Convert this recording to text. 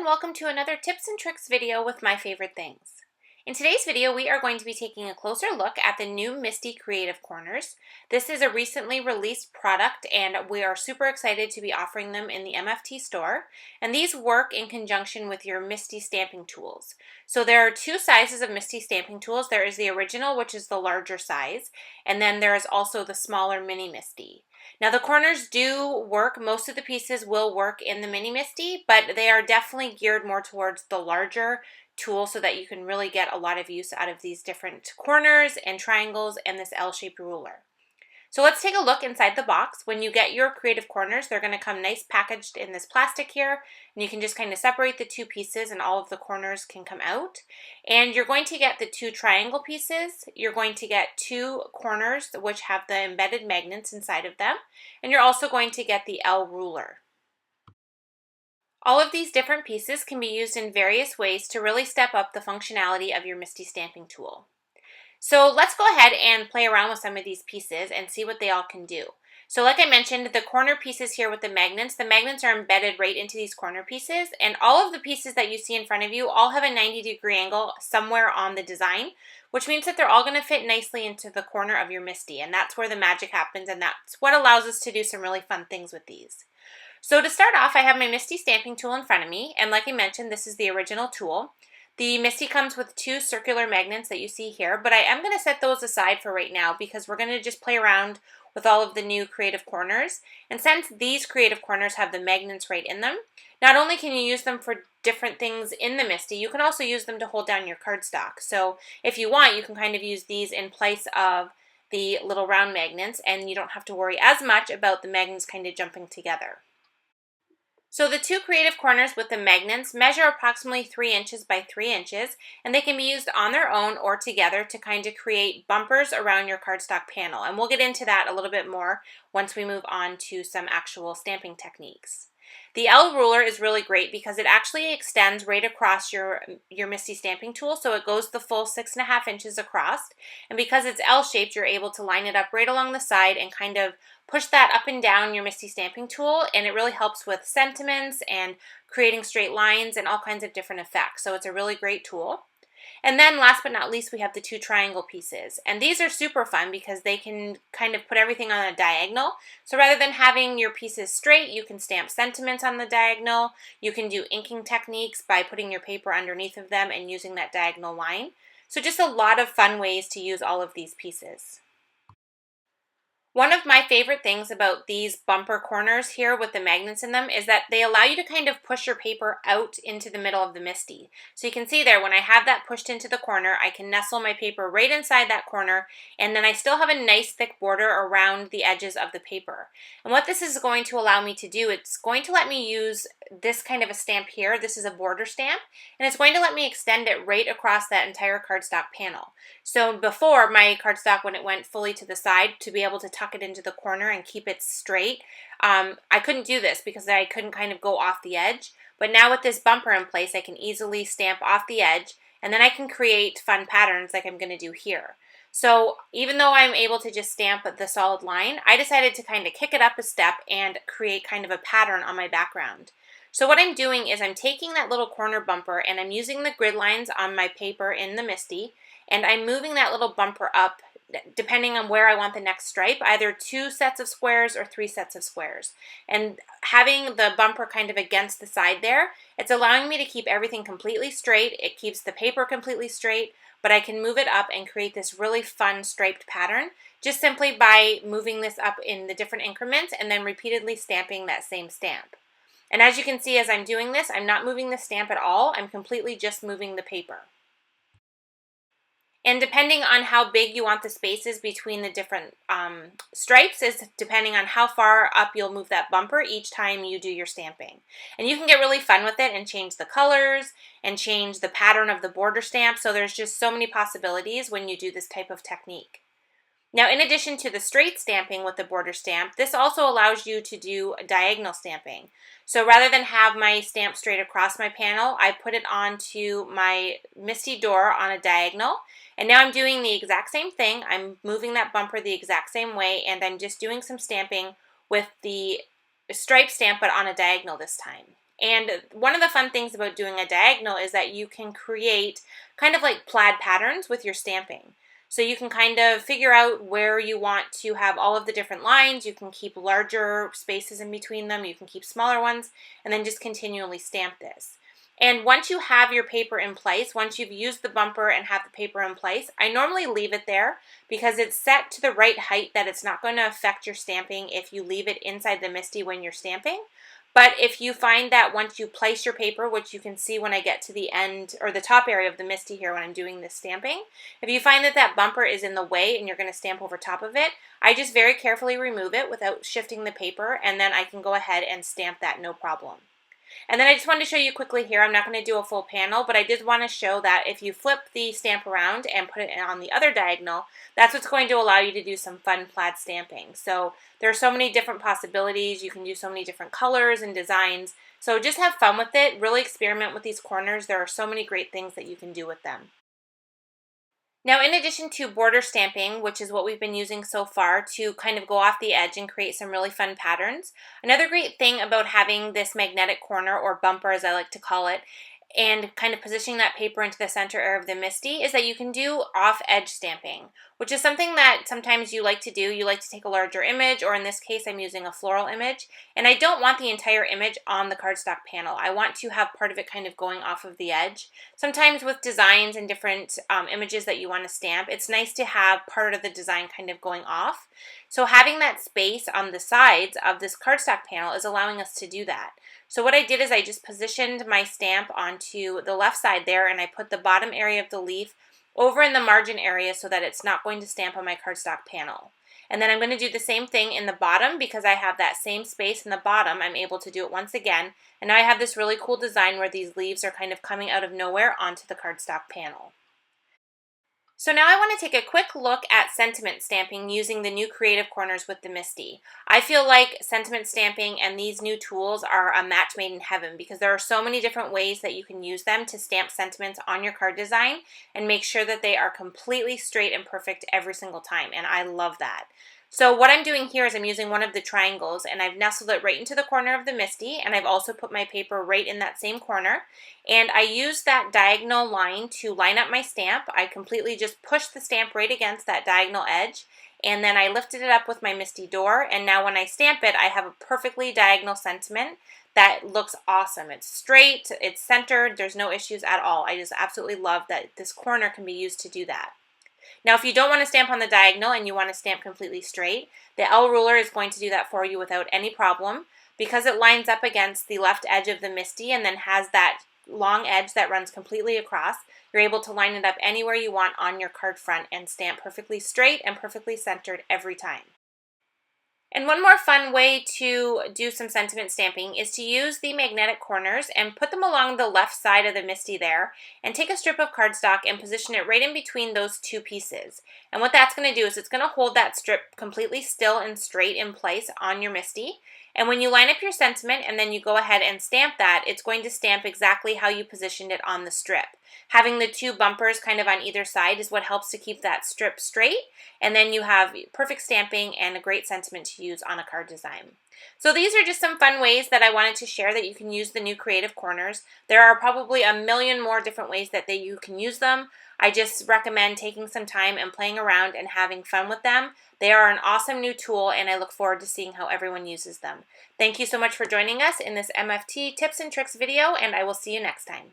welcome to another tips and tricks video with my favorite things. In today's video, we are going to be taking a closer look at the new MISTI Creative Corners. This is a recently released product and we are super excited to be offering them in the MFT store. And these work in conjunction with your MISTI stamping tools. So there are two sizes of MISTI stamping tools. There is the original, which is the larger size, and then there is also the smaller mini MISTI. Now the corners do work, most of the pieces will work in the mini MISTI, but they are definitely geared more towards the larger tool so that you can really get a lot of use out of these different corners and triangles and this L-shaped ruler. So let's take a look inside the box. When you get your Creative Corners, they're going to come nice packaged in this plastic here, and you can just kind of separate the two pieces and all of the corners can come out. And you're going to get the two triangle pieces, you're going to get two corners which have the embedded magnets inside of them, and you're also going to get the L ruler. All of these different pieces can be used in various ways to really step up the functionality of your MISTI stamping tool. So let's go ahead and play around with some of these pieces and see what they all can do. So like I mentioned, the corner pieces here with the magnets are embedded right into these corner pieces, and all of the pieces that you see in front of you all have a 90-degree angle somewhere on the design, which means that they're all going to fit nicely into the corner of your MISTI, and that's where the magic happens, and that's what allows us to do some really fun things with these. So to start off, I have my MISTI stamping tool in front of me, and like I mentioned, this is the original tool. The MISTI comes with two circular magnets that you see here, but I am going to set those aside for right now because we're going to just play around with all of the new Creative Corners. And since these Creative Corners have the magnets right in them, not only can you use them for different things in the MISTI, you can also use them to hold down your cardstock. So if you want, you can kind of use these in place of the little round magnets, and you don't have to worry as much about the magnets kind of jumping together. So the two Creative Corners with the magnets measure approximately 3 inches by 3 inches, and they can be used on their own or together to kind of create bumpers around your cardstock panel. And we'll get into that a little bit more once we move on to some actual stamping techniques. The L ruler is really great because it actually extends right across your MISTI stamping tool, so it goes the full 6.5 inches across, and because it's L-shaped, you're able to line it up right along the side and kind of push that up and down your MISTI stamping tool, and it really helps with sentiments and creating straight lines and all kinds of different effects, so it's a really great tool. And then last but not least, we have the two triangle pieces. And these are super fun because they can kind of put everything on a diagonal. So rather than having your pieces straight, you can stamp sentiments on the diagonal. You can do inking techniques by putting your paper underneath of them and using that diagonal line. So just a lot of fun ways to use all of these pieces. One of my favorite things about these bumper corners here with the magnets in them is that they allow you to kind of push your paper out into the middle of the MISTI. So you can see there, when I have that pushed into the corner, I can nestle my paper right inside that corner, and then I still have a nice thick border around the edges of the paper. And what this is going to allow me to do, it's going to let me use this kind of a stamp here. This is a border stamp, and it's going to let me extend it right across that entire cardstock panel. So before, my cardstock, when it went fully to the side, to be able to tuck it into the corner and keep it straight, I couldn't do this because I couldn't kind of go off the edge. But now with this bumper in place, I can easily stamp off the edge, and then I can create fun patterns like I'm going to do here. So even though I'm able to just stamp the solid line, I decided to kind of kick it up a step and create kind of a pattern on my background. So what I'm doing is I'm taking that little corner bumper and I'm using the grid lines on my paper in the MISTI, and I'm moving that little bumper up depending on where I want the next stripe, either 2 sets of squares or 3 sets of squares. And having the bumper kind of against the side there, it's allowing me to keep everything completely straight. It keeps the paper completely straight, but I can move it up and create this really fun striped pattern just simply by moving this up in the different increments and then repeatedly stamping that same stamp. And as you can see, as I'm doing this, I'm not moving the stamp at all. I'm completely just moving the paper. And depending on how big you want the spaces between the different stripes is depending on how far up you'll move that bumper each time you do your stamping. And you can get really fun with it and change the colors and change the pattern of the border stamp. So there's just so many possibilities when you do this type of technique. Now, in addition to the straight stamping with the border stamp, this also allows you to do diagonal stamping. So rather than have my stamp straight across my panel, I put it onto my MISTI door on a diagonal. And now I'm doing the exact same thing. I'm moving that bumper the exact same way, and I'm just doing some stamping with the stripe stamp, but on a diagonal this time. And one of the fun things about doing a diagonal is that you can create kind of like plaid patterns with your stamping. So you can kind of figure out where you want to have all of the different lines. You can keep larger spaces in between them. You can keep smaller ones, and then just continually stamp this. And once you have your paper in place, once you've used the bumper and have the paper in place, I normally leave it there because it's set to the right height that it's not going to affect your stamping if you leave it inside the MISTI when you're stamping. But if you find that once you place your paper, which you can see when I get to the end or the top area of the MISTI here when I'm doing this stamping, if you find that that bumper is in the way and you're going to stamp over top of it, I just very carefully remove it without shifting the paper, and then I can go ahead and stamp that no problem. And then I just wanted to show you quickly here, I'm not going to do a full panel, but I did want to show that if you flip the stamp around and put it on the other diagonal, that's what's going to allow you to do some fun plaid stamping. So there are so many different possibilities. You can do so many different colors and designs. So just have fun with it. Really experiment with these corners. There are so many great things that you can do with them. Now, in addition to border stamping, which is what we've been using so far to kind of go off the edge and create some really fun patterns, another great thing about having this magnetic corner, or bumper as I like to call it, and kind of positioning that paper into the center area of the MISTI is that you can do off-edge stamping, which is something that sometimes you like to do. You like to take a larger image, or in this case I'm using a floral image, and I don't want the entire image on the cardstock panel. I want to have part of it kind of going off of the edge. Sometimes with designs and different images that you want to stamp, it's nice to have part of the design kind of going off. So having that space on the sides of this cardstock panel is allowing us to do that. So what I did is I just positioned my stamp onto the left side there, and I put the bottom area of the leaf over in the margin area so that it's not going to stamp on my cardstock panel. And then I'm going to do the same thing in the bottom because I have that same space in the bottom. I'm able to do it once again. And now I have this really cool design where these leaves are kind of coming out of nowhere onto the cardstock panel. So now I want to take a quick look at sentiment stamping using the new Creative Corners with the MISTI. I feel like sentiment stamping and these new tools are a match made in heaven because there are so many different ways that you can use them to stamp sentiments on your card design and make sure that they are completely straight and perfect every single time, and I love that. So what I'm doing here is I'm using one of the triangles, and I've nestled it right into the corner of the MISTI, and I've also put my paper right in that same corner. And I use that diagonal line to line up my stamp. I completely just pushed the stamp right against that diagonal edge, and then I lifted it up with my MISTI door, and now when I stamp it, I have a perfectly diagonal sentiment that looks awesome. It's straight, it's centered, there's no issues at all. I just absolutely love that this corner can be used to do that. Now, if you don't want to stamp on the diagonal and you want to stamp completely straight, the L ruler is going to do that for you without any problem. Because it lines up against the left edge of the MISTI and then has that long edge that runs completely across, you're able to line it up anywhere you want on your card front and stamp perfectly straight and perfectly centered every time. And one more fun way to do some sentiment stamping is to use the magnetic corners and put them along the left side of the MISTI there, and take a strip of cardstock and position it right in between those two pieces. And what that's going to do is it's going to hold that strip completely still and straight in place on your MISTI. And when you line up your sentiment and then you go ahead and stamp that, it's going to stamp exactly how you positioned it on the strip. Having the two bumpers kind of on either side is what helps to keep that strip straight, and then you have perfect stamping and a great sentiment to use on a card design. So these are just some fun ways that I wanted to share that you can use the new Creative Corners. There are probably a million more different ways that you can use them. I just recommend taking some time and playing around and having fun with them. They are an awesome new tool, and I look forward to seeing how everyone uses them. Thank you so much for joining us in this MFT tips and tricks video, and I will see you next time.